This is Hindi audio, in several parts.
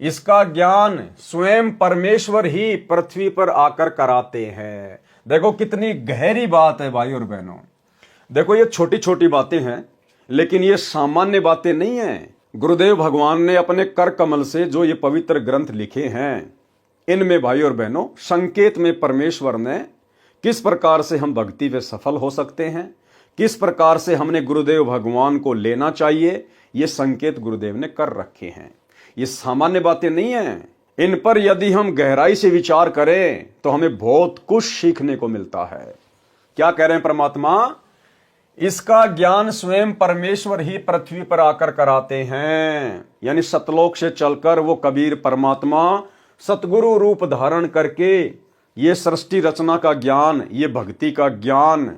इसका ज्ञान स्वयं परमेश्वर ही पृथ्वी पर आकर कराते हैं। देखो कितनी गहरी बात है भाई और बहनों। देखो ये छोटी छोटी बातें हैं, लेकिन ये सामान्य बातें नहीं हैं। गुरुदेव भगवान ने अपने कर कमल से जो ये पवित्र ग्रंथ लिखे हैं, इनमें भाई और बहनों संकेत में परमेश्वर ने किस प्रकार से हम भक्ति में सफल हो सकते हैं, किस प्रकार से हमने गुरुदेव भगवान को लेना चाहिए, ये संकेत गुरुदेव ने कर रखे हैं। ये सामान्य बातें नहीं हैं। इन पर यदि हम गहराई से विचार करें तो हमें बहुत कुछ सीखने को मिलता है। क्या कह रहे हैं परमात्मा? इसका ज्ञान स्वयं परमेश्वर ही पृथ्वी पर आकर कराते हैं। यानी सतलोक से चलकर वो कबीर परमात्मा सतगुरु रूप धारण करके ये सृष्टि रचना का ज्ञान, ये भक्ति का ज्ञान,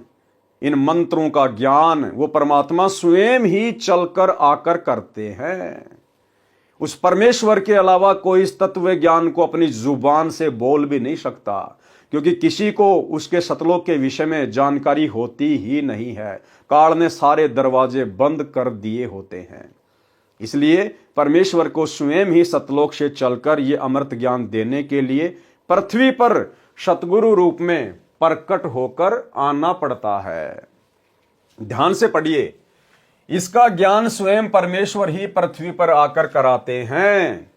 इन मंत्रों का ज्ञान वो परमात्मा स्वयं ही चलकर आकर करते हैं। उस परमेश्वर के अलावा कोई इस तत्व ज्ञान को अपनी जुबान से बोल भी नहीं सकता, क्योंकि किसी को उसके सतलोक के विषय में जानकारी होती ही नहीं है। काल ने सारे दरवाजे बंद कर दिए होते हैं। इसलिए परमेश्वर को स्वयं ही सतलोक से चलकर ये अमृत ज्ञान देने के लिए पृथ्वी पर सतगुरु रूप में प्रकट होकर आना पड़ता है। ध्यान से पढ़िए, इसका ज्ञान स्वयं परमेश्वर ही पृथ्वी पर आकर कराते हैं।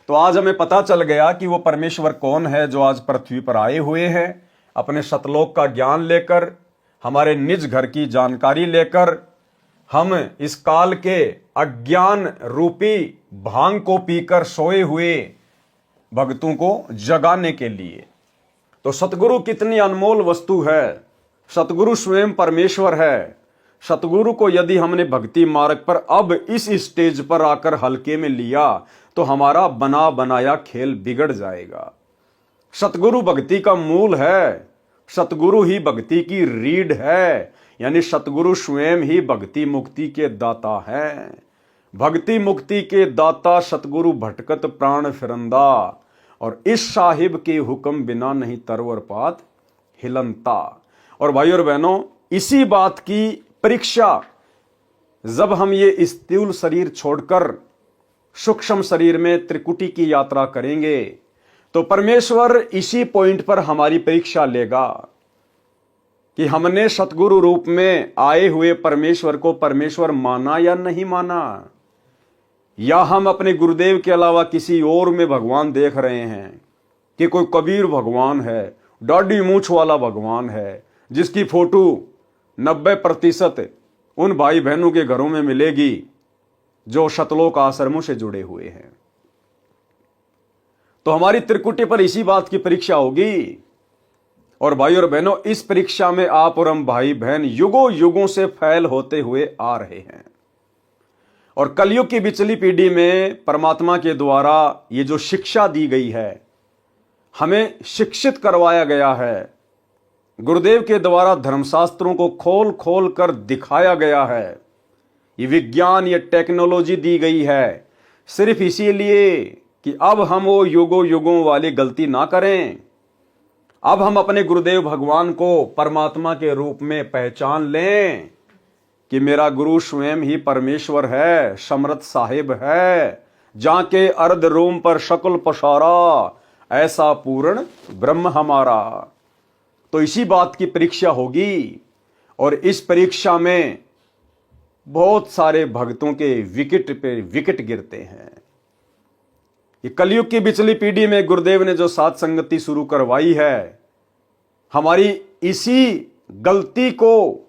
तो आज हमें पता चल गया कि वो परमेश्वर कौन है जो आज पृथ्वी पर आए हुए हैं, अपने सतलोक का ज्ञान लेकर, हमारे निज घर की जानकारी लेकर, हम इस काल के अज्ञान रूपी भांग को पीकर सोए हुए भक्तों को जगाने के लिए। तो सतगुरु कितनी अनमोल वस्तु है। सतगुरु स्वयं परमेश्वर है। सतगुरु को यदि हमने भक्ति मार्ग पर अब इस स्टेज पर आकर हल्के में लिया तो हमारा बना बनाया खेल बिगड़ जाएगा। सतगुरु भक्ति का मूल है। सतगुरु ही भक्ति की रीढ़ है। यानी सतगुरु स्वयं ही भक्ति मुक्ति के दाता है। भक्ति मुक्ति के दाता सतगुरु भटकत प्राण फिरंदा, और इस साहिब के हुक्म बिना नहीं तरवर पात हिलनता। और भाई और बहनों, इसी बात की परीक्षा जब हम ये स्थूल शरीर छोड़कर सूक्ष्म शरीर में त्रिकुटी की यात्रा करेंगे तो परमेश्वर इसी पॉइंट पर हमारी परीक्षा लेगा कि हमने सतगुरु रूप में आए हुए परमेश्वर को परमेश्वर माना या नहीं माना, या हम अपने गुरुदेव के अलावा किसी और में भगवान देख रहे हैं कि कोई कबीर भगवान है, दाढ़ी मूछ वाला भगवान है, जिसकी फोटो 90% उन भाई बहनों के घरों में मिलेगी जो सतलोक आश्रमों से जुड़े हुए हैं। तो हमारी त्रिकुटी पर इसी बात की परीक्षा होगी। और भाई और बहनों, इस परीक्षा में आप और हम भाई बहन युगों युगों से फैल होते हुए आ रहे हैं। और कलयुग की बिचली पीढ़ी में परमात्मा के द्वारा ये जो शिक्षा दी गई है, हमें शिक्षित करवाया गया है, गुरुदेव के द्वारा धर्मशास्त्रों को खोल खोल कर दिखाया गया है, ये विज्ञान, ये टेक्नोलॉजी दी गई है सिर्फ इसीलिए कि अब हम वो युगों युगों वाली गलती ना करें। अब हम अपने गुरुदेव भगवान को परमात्मा के रूप में पहचान लें कि मेरा गुरु स्वयं ही परमेश्वर है, समर्थ साहिब है, जाके अर्ध रोम पर शकुल पसारा, ऐसा पूर्ण ब्रह्म हमारा। तो इसी बात की परीक्षा होगी। और इस परीक्षा में बहुत सारे भक्तों के विकेट पे विकेट गिरते हैं। ये कलयुग की बिचली पीढ़ी में गुरुदेव ने जो साथ संगति शुरू करवाई है, हमारी इसी गलती को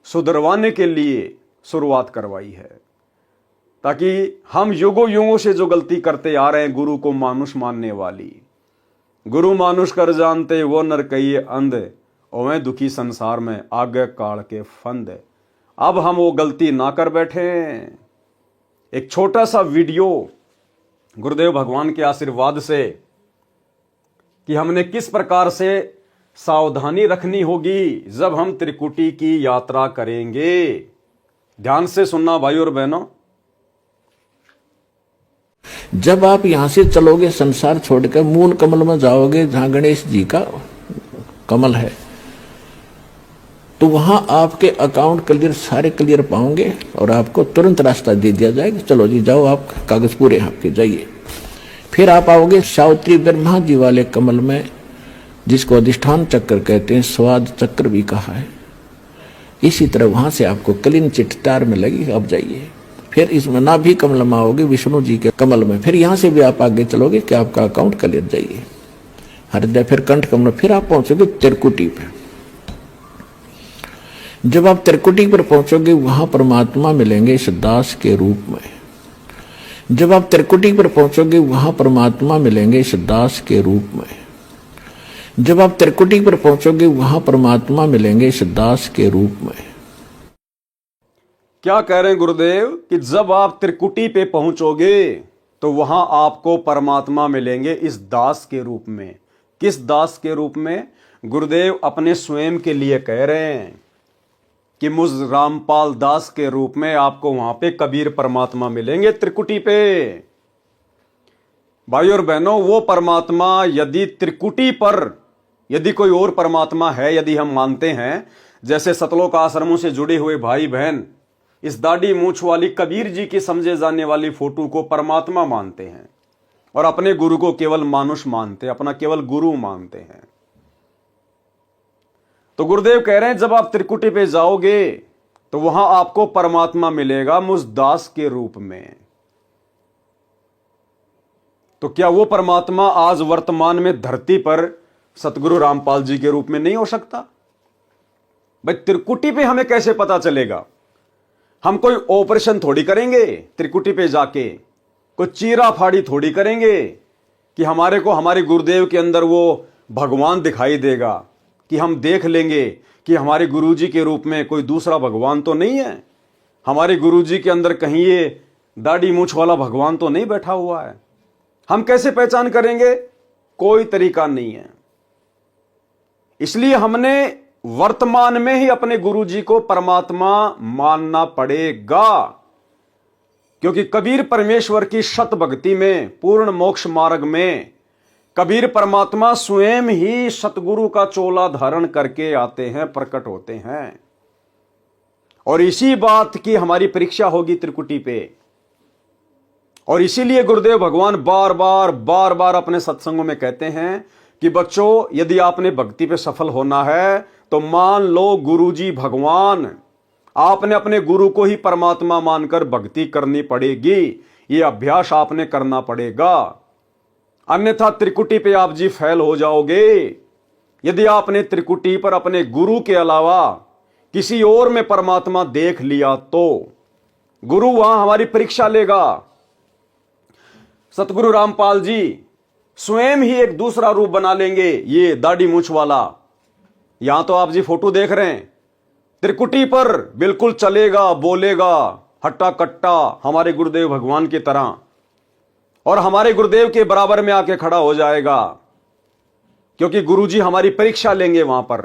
सुधरवाने के लिए शुरुआत करवाई है, ताकि हम युगों युगों से जो गलती करते आ रहे हैं, गुरु को मानुष मानने वाली, गुरु मानुष कर जानते वो नर कहिए अंध, ओवे दुखी संसार में आगे काल के फंद। अब हम वो गलती ना कर बैठे। एक छोटा सा वीडियो गुरुदेव भगवान के आशीर्वाद से कि हमने किस प्रकार से सावधानी रखनी होगी जब हम त्रिकुटी की यात्रा करेंगे। ध्यान से सुनना भाई और बहनों। जब आप यहां से चलोगे संसार छोड़कर मूल कमल में जाओगे जहां गणेश जी का कमल है, तो वहां आपके अकाउंट क्लियर, सारे क्लियर पाओगे और आपको तुरंत रास्ता दे दिया जाएगा। चलो जी जाओ, आप कागज पूरे आपके, जाइए। फिर आप आओगे सावित्री ब्रह्मा जी वाले कमल में, जिसको अधिष्ठान चक्र कहते हैं, स्वाद चक्र भी कहा है। इसी तरह वहां से आपको कलिन चिट्टार में लगी, अब जाइए। फिर इसमें नाभि कमल में आओगे विष्णु जी के कमल में, फिर यहां से भी आप आगे चलोगे कि आपका अकाउंट क्लियर, जाइए हृदय, फिर कंठ कमल, फिर आप पहुंचोगे त्रिकुटी पे। जब आप त्रिकुटी पर पहुंचोगे वहां परमात्मा मिलेंगे इस दास के रूप में। जब आप त्रिकुटी पर पहुंचोगे वहां परमात्मा मिलेंगे इस दास के रूप में। जब आप त्रिकुटी पर पहुंचोगे वहां परमात्मा मिलेंगे इस दास के रूप में। क्या कह रहे हैं गुरुदेव कि जब आप त्रिकुटी पे पहुंचोगे तो वहां आपको परमात्मा मिलेंगे इस दास के रूप में। किस दास के रूप में? गुरुदेव अपने स्वयं के लिए कह रहे हैं कि मुझ रामपाल दास के रूप में आपको वहां पे कबीर परमात्मा मिलेंगे त्रिकुटी पे। भाई और बहनों, वो परमात्मा यदि त्रिकुटी पर, यदि कोई और परमात्मा है, यदि हम मानते हैं, जैसे सतलोक आश्रमों से जुड़े हुए भाई बहन इस दाढ़ी मूछ वाली कबीर जी की समझे जाने वाली फोटो को परमात्मा मानते हैं और अपने गुरु को केवल मानुष मानते हैं, अपना केवल गुरु मानते हैं, तो गुरुदेव कह रहे हैं जब आप त्रिकुटी पे जाओगे तो वहां आपको परमात्मा मिलेगा मुझ दास के रूप में। तो क्या वो परमात्मा आज वर्तमान में धरती पर सतगुरु रामपाल जी के रूप में नहीं हो सकता? भाई त्रिकुटी पे हमें कैसे पता चलेगा? हम कोई ऑपरेशन थोड़ी करेंगे त्रिकुटी पे जाके, कोई चीरा फाड़ी थोड़ी करेंगे कि हमारे को हमारे गुरुदेव के अंदर वो भगवान दिखाई देगा, कि हम देख लेंगे कि हमारे गुरुजी के रूप में कोई दूसरा भगवान तो नहीं है, हमारे गुरुजी के अंदर कहीं ये दाढ़ी मूछ वाला भगवान तो नहीं बैठा हुआ है। हम कैसे पहचान करेंगे? कोई तरीका नहीं है। इसलिए हमने वर्तमान में ही अपने गुरुजी को परमात्मा मानना पड़ेगा, क्योंकि कबीर परमेश्वर की शत भक्ति में, पूर्ण मोक्ष मार्ग में कबीर परमात्मा स्वयं ही सतगुरु का चोला धारण करके आते हैं, प्रकट होते हैं। और इसी बात की हमारी परीक्षा होगी त्रिकुटी पे। और इसीलिए गुरुदेव भगवान बार बार अपने सत्संगों में कहते हैं कि बच्चों, यदि आपने भक्ति पे सफल होना है तो मान लो गुरुजी भगवान, आपने अपने गुरु को ही परमात्मा मानकर भक्ति करनी पड़ेगी। ये अभ्यास आपने करना पड़ेगा, अन्यथा त्रिकुटी पे आप जी फेल हो जाओगे। यदि आपने त्रिकुटी पर अपने गुरु के अलावा किसी और में परमात्मा देख लिया तो गुरु वहां हमारी परीक्षा लेगा। सतगुरु रामपाल जी स्वयं ही एक दूसरा रूप बना लेंगे, ये दाढ़ी मूछ वाला। यहां तो आप जी फोटो देख रहे हैं, त्रिकुटी पर बिल्कुल चलेगा, बोलेगा हट्टा कट्टा हमारे गुरुदेव भगवान की तरह, और हमारे गुरुदेव के बराबर में आके खड़ा हो जाएगा, क्योंकि गुरुजी हमारी परीक्षा लेंगे वहां पर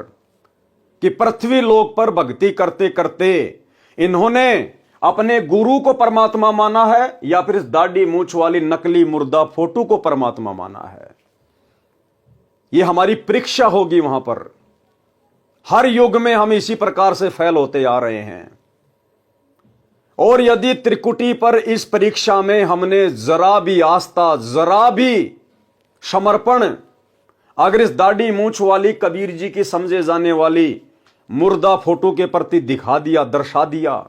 कि पृथ्वी लोक पर भक्ति करते करते इन्होंने अपने गुरु को परमात्मा माना है या फिर इस दाढ़ी मूछ वाली नकली मुर्दा फोटो को परमात्मा माना है। यह हमारी परीक्षा होगी वहां पर। हर युग में हम इसी प्रकार से फेल होते आ रहे हैं। और यदि त्रिकुटी पर इस परीक्षा में हमने जरा भी आस्था, जरा भी समर्पण अगर इस दाढ़ी मूछ वाली कबीर जी की समझे जाने वाली मुर्दा फोटो के प्रति दिखा दिया, दर्शा दिया,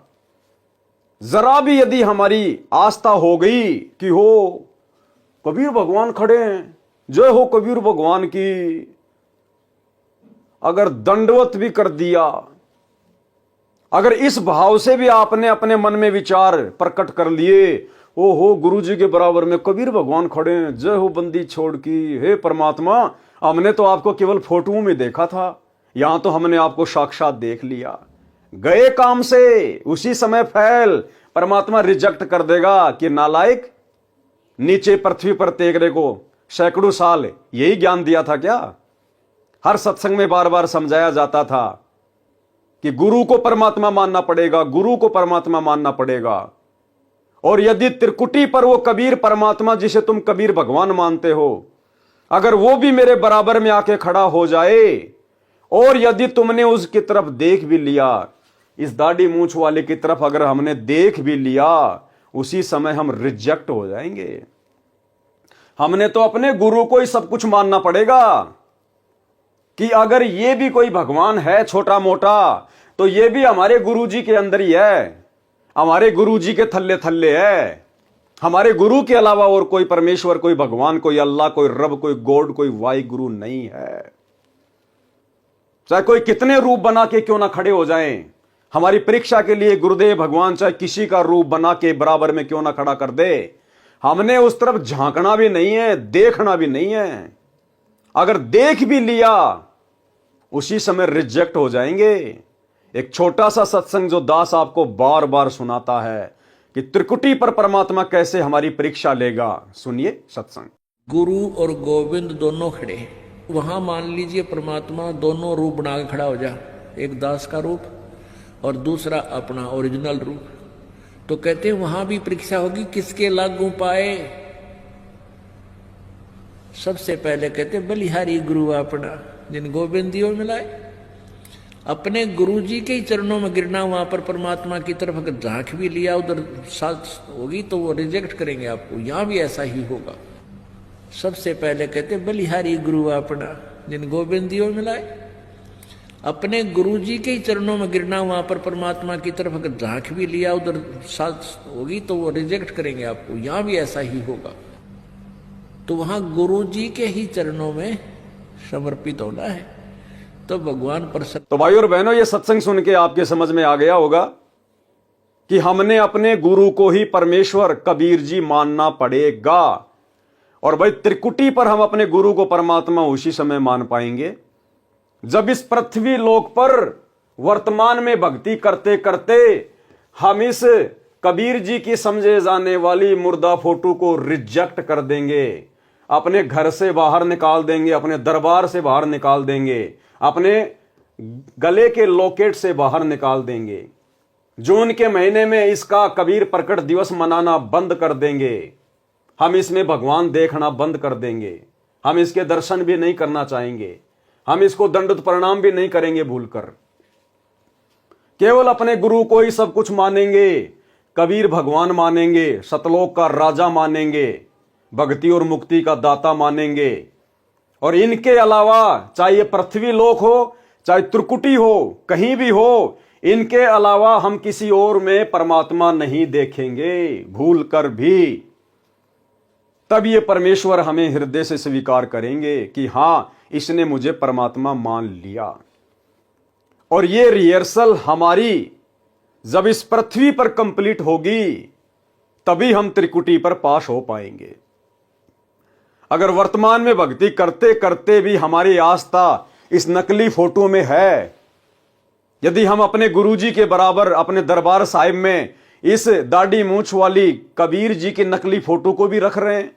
जरा भी यदि हमारी आस्था हो गई कि हो कबीर भगवान खड़े हैं, जय हो कबीर भगवान की, अगर दंडवत भी कर दिया, अगर इस भाव से भी आपने अपने मन में विचार प्रकट कर लिए, ओ हो गुरुजी के बराबर में कबीर भगवान खड़े हैं, जय हो बंदी छोड़ की, हे परमात्मा हमने तो आपको केवल फोटो में देखा था, यहां तो हमने आपको साक्षात देख लिया, गए काम से, उसी समय फैल। परमात्मा रिजेक्ट कर देगा कि नालायक, नीचे पृथ्वी पर तेगरे को सैकड़ों साल यही ज्ञान दिया था क्या? हर सत्संग में बार बार समझाया जाता था कि गुरु को परमात्मा मानना पड़ेगा, गुरु को परमात्मा मानना पड़ेगा। और यदि त्रिकुटी पर वो कबीर परमात्मा जिसे तुम कबीर भगवान मानते हो, अगर वो भी मेरे बराबर में आके खड़ा हो जाए, और यदि तुमने उसकी तरफ देख भी लिया, इस दाढ़ी मूछ वाले की तरफ अगर हमने देख भी लिया, उसी समय हम रिजेक्ट हो जाएंगे। हमने तो अपने गुरु को ही सब कुछ मानना पड़ेगा कि अगर ये भी कोई भगवान है छोटा मोटा, तो ये भी हमारे गुरु जी के अंदर ही है, हमारे गुरु जी के थल्ले थल्ले है। हमारे गुरु के अलावा और कोई परमेश्वर, कोई भगवान, कोई अल्लाह, कोई रब, कोई गॉड, कोई वाई गुरु नहीं है। चाहे कोई कितने रूप बना के क्यों ना खड़े हो जाएं, हमारी परीक्षा के लिए गुरुदेव भगवान चाहे किसी का रूप बना के बराबर में क्यों ना खड़ा कर दे, हमने उस तरफ झांकना भी नहीं है, देखना भी नहीं है। अगर देख भी लिया उसी समय रिजेक्ट हो जाएंगे। एक छोटा सा सत्संग जो दास आपको बार बार सुनाता है कि त्रिकुटी पर परमात्मा कैसे हमारी परीक्षा लेगा, सुनिए सत्संग। गुरु और गोविंद दोनों खड़े हैं, वहां मान लीजिए परमात्मा दोनों रूप बना के खड़ा हो जा, एक दास का रूप और दूसरा अपना ओरिजिनल रूप। तो कहते हैं वहां भी परीक्षा होगी, किसके लागू पाए। सबसे पहले कहते बलिहारी गुरु अपना, जिन गोविंदियों मिलाए। अपने गुरु जी के ही चरणों में गिरना, वहां पर परमात्मा की तरफ अगर झांक भी लिया उधर साथ होगी तो वो रिजेक्ट करेंगे आपको। यहां भी ऐसा ही होगा। सबसे पहले कहते बलिहारी गुरु अपना, जिन गोविंदियों मिलाए। अपने गुरु जी के ही चरणों में गिरना, वहां पर परमात्मा की तरफ अगर झांक भी लिया उधर साथ होगी तो वो रिजेक्ट करेंगे आपको। यहां भी ऐसा ही होगा। तो वहां गुरु जी के ही चरणों में समर्पित होना है, तो भगवान प्रसन्न। तो भाई और बहनों, ये सत्संग सुन के आपके समझ में आ गया होगा कि हमने अपने गुरु को ही परमेश्वर कबीर जी मानना पड़ेगा। और भाई त्रिकुटी पर हम अपने गुरु को परमात्मा उसी समय मान पाएंगे जब इस पृथ्वी लोक पर वर्तमान में भक्ति करते करते हम इस कबीर जी की समझे जाने वाली मुर्दा फोटो को रिजेक्ट कर देंगे, अपने घर से बाहर निकाल देंगे, अपने दरबार से बाहर निकाल देंगे, अपने गले के लॉकेट से बाहर निकाल देंगे। जून के महीने में इसका कबीर प्रकट दिवस मनाना बंद कर देंगे। हम इसमें भगवान देखना बंद कर देंगे। हम इसके दर्शन भी नहीं करना चाहेंगे। हम इसको दंडवत प्रणाम भी नहीं करेंगे भूलकर। केवल अपने गुरु को ही सब कुछ मानेंगे, कबीर भगवान मानेंगे, सतलोक का राजा मानेंगे, भक्ति और मुक्ति का दाता मानेंगे। और इनके अलावा चाहे ये पृथ्वी लोक हो, चाहे त्रिकुटी हो, कहीं भी हो, इनके अलावा हम किसी और में परमात्मा नहीं देखेंगे भूल कर भी। तब ये परमेश्वर हमें हृदय से स्वीकार करेंगे कि हां, इसने मुझे परमात्मा मान लिया। और ये रिहर्सल हमारी जब इस पृथ्वी पर कंप्लीट होगी तभी हम त्रिकुटी पर पास हो पाएंगे। अगर वर्तमान में भक्ति करते करते भी हमारी आस्था इस नकली फोटो में है, यदि हम अपने गुरुजी के बराबर अपने दरबार साहिब में इस दाढ़ी मूंछ वाली कबीर जी की नकली फोटो को भी रख रहे हैं,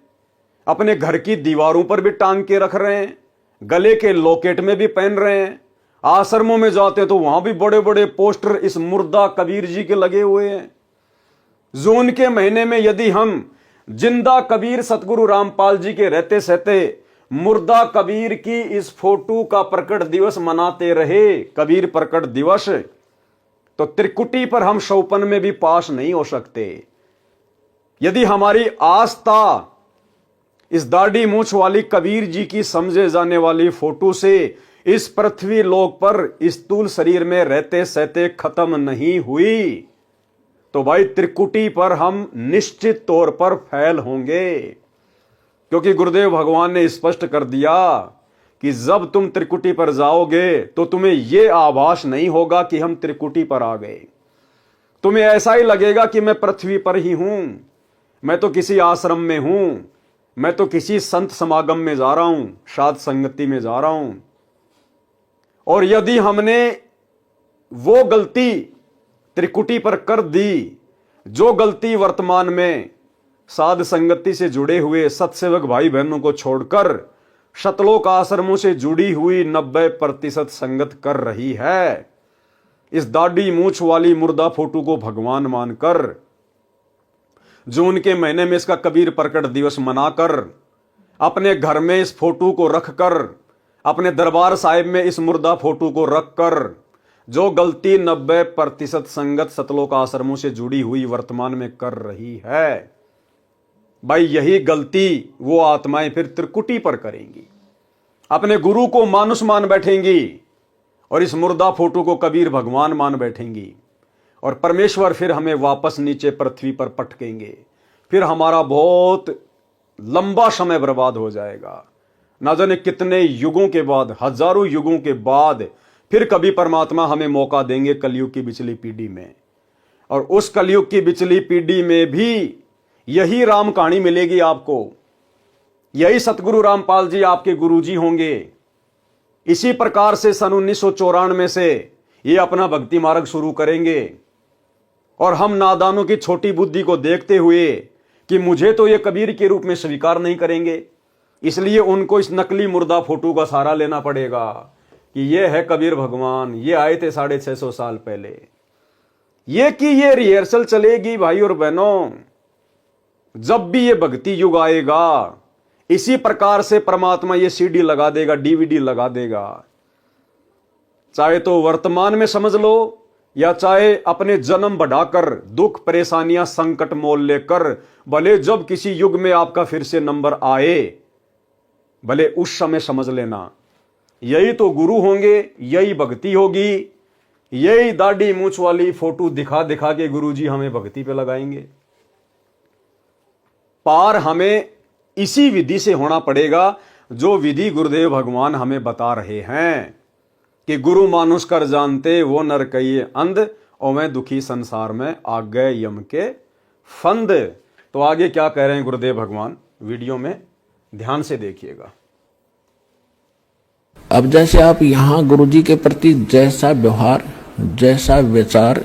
अपने घर की दीवारों पर भी टांग के रख रहे हैं, गले के लॉकेट में भी पहन रहे हैं, आश्रमों में जाते हैं तो वहां भी बड़े बड़े पोस्टर इस मुर्दा कबीर जी के लगे हुए हैं। जून के महीने में यदि हम जिंदा कबीर सतगुरु रामपाल जी के रहते सहते मुर्दा कबीर की इस फोटो का प्रकट दिवस मनाते रहे, कबीर प्रकट दिवस, तो त्रिकुटी पर हम शौपन में भी पास नहीं हो सकते। यदि हमारी आस्था इस दाढ़ी मूंछ वाली कबीर जी की समझे जाने वाली फोटो से इस पृथ्वी लोक पर स्थूल शरीर में रहते सहते खत्म नहीं हुई, तो भाई त्रिकुटी पर हम निश्चित तौर पर फेल होंगे। क्योंकि गुरुदेव भगवान ने स्पष्ट कर दिया कि जब तुम त्रिकुटी पर जाओगे तो तुम्हें यह आभास नहीं होगा कि हम त्रिकुटी पर आ गए। तुम्हें ऐसा ही लगेगा कि मैं पृथ्वी पर ही हूं, मैं तो किसी आश्रम में हूं, मैं तो किसी संत समागम में जा रहा हूं, साध संगति में जा रहा हूं। और यदि हमने वो गलती त्रिकुटी पर कर दी, जो गलती वर्तमान में साध संगति से जुड़े हुए सत्सेवक भाई बहनों को छोड़कर शतलोक आश्रमों से जुड़ी हुई 90% संगत कर रही है, इस दाढ़ी मूंछ वाली मुर्दा फोटो को भगवान मानकर, जून के महीने में इसका कबीर प्रकट दिवस मनाकर, अपने घर में इस फोटो को रखकर, अपने दरबार साहिब में इस मुर्दा फोटो को रखकर जो गलती 90% संगत सतलोक आश्रमों से जुड़ी हुई वर्तमान में कर रही है, भाई यही गलती वो आत्माएं फिर त्रिकुटी पर करेंगी, अपने गुरु को मानुष मान बैठेंगी और इस मुर्दा फोटो को कबीर भगवान मान बैठेंगी, और परमेश्वर फिर हमें वापस नीचे पृथ्वी पर पटकेंगे। फिर हमारा बहुत लंबा समय बर्बाद हो जाएगा। ना जाने कितने युगों के बाद, हजारों युगों के बाद फिर कभी परमात्मा हमें मौका देंगे कलयुग की बिचली पीढ़ी में, और उस कलयुग की बिचली पीढ़ी में भी यही राम कहानी मिलेगी आपको। यही सतगुरु रामपाल जी आपके गुरुजी होंगे। इसी प्रकार से सन 1994 से ये अपना भक्ति मार्ग शुरू करेंगे, और हम नादानों की छोटी बुद्धि को देखते हुए कि मुझे तो ये कबीर के रूप में स्वीकार नहीं करेंगे, इसलिए उनको इस नकली मुर्दा फोटो का सहारा लेना पड़ेगा कि ये है कबीर भगवान, ये आए थे 650 साल पहले। ये कि ये रिहर्सल चलेगी भाई और बहनों। जब भी ये भक्ति युग आएगा, इसी प्रकार से परमात्मा ये सीडी लगा देगा, डीवीडी लगा देगा। चाहे तो वर्तमान में समझ लो, या चाहे अपने जन्म बढ़ाकर दुख परेशानियां संकट मोल लेकर, भले जब किसी युग में आपका फिर से नंबर आए, भले उस समय समझ लेना यही तो गुरु होंगे, यही भक्ति होगी, यही दाढ़ी मूंछ वाली फोटो दिखा दिखा के गुरुजी हमें भक्ति पे लगाएंगे। पार हमें इसी विधि से होना पड़ेगा जो विधि गुरुदेव भगवान हमें बता रहे हैं कि गुरु मानुष कर जानते वो नर कहिए अंध, और मैं दुखी संसार में आ गए यम के फंद। तो आगे क्या कह रहे हैं गुरुदेव भगवान, वीडियो में ध्यान से देखिएगा। अब जैसे आप यहाँ गुरुजी के प्रति जैसा व्यवहार, जैसा विचार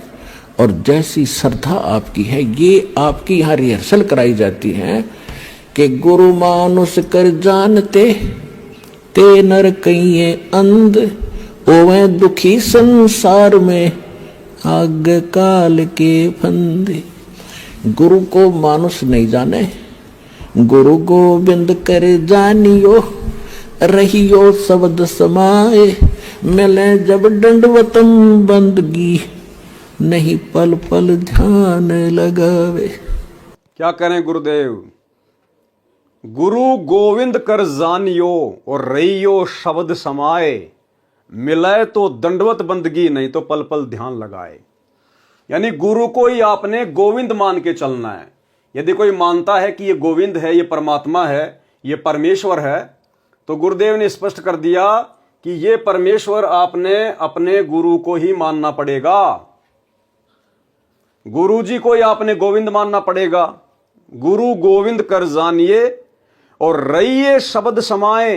और जैसी श्रद्धा आपकी है, ये आपकी यहाँ रिहर्सल कराई जाती है कि गुरु मानुष कर जानते ते नर कहिए अंध, ओवे दुखी संसार में आग काल के फंदे। गुरु को मानुष नहीं जाने, गुरु गोविंद कर जानियो, रहियो शब्द समाए, मिले जब दंडवतम बंदगी, नहीं पल पल ध्यान लगावे। क्या करें गुरुदेव, गुरु गोविंद कर जानियो और रहियो शब्द समाए, मिले तो दंडवत बंदगी, नहीं तो पल पल ध्यान लगाए। यानी गुरु को ही आपने गोविंद मान के चलना है। यदि कोई मानता है कि ये गोविंद है, ये परमात्मा है, ये परमेश्वर है, तो गुरुदेव ने स्पष्ट कर दिया कि ये परमेश्वर आपने अपने गुरु को ही मानना पड़ेगा। गुरु जी को ही आपने गोविंद मानना पड़ेगा। गुरु गोविंद कर जानिए और रहिए शब्द समाए,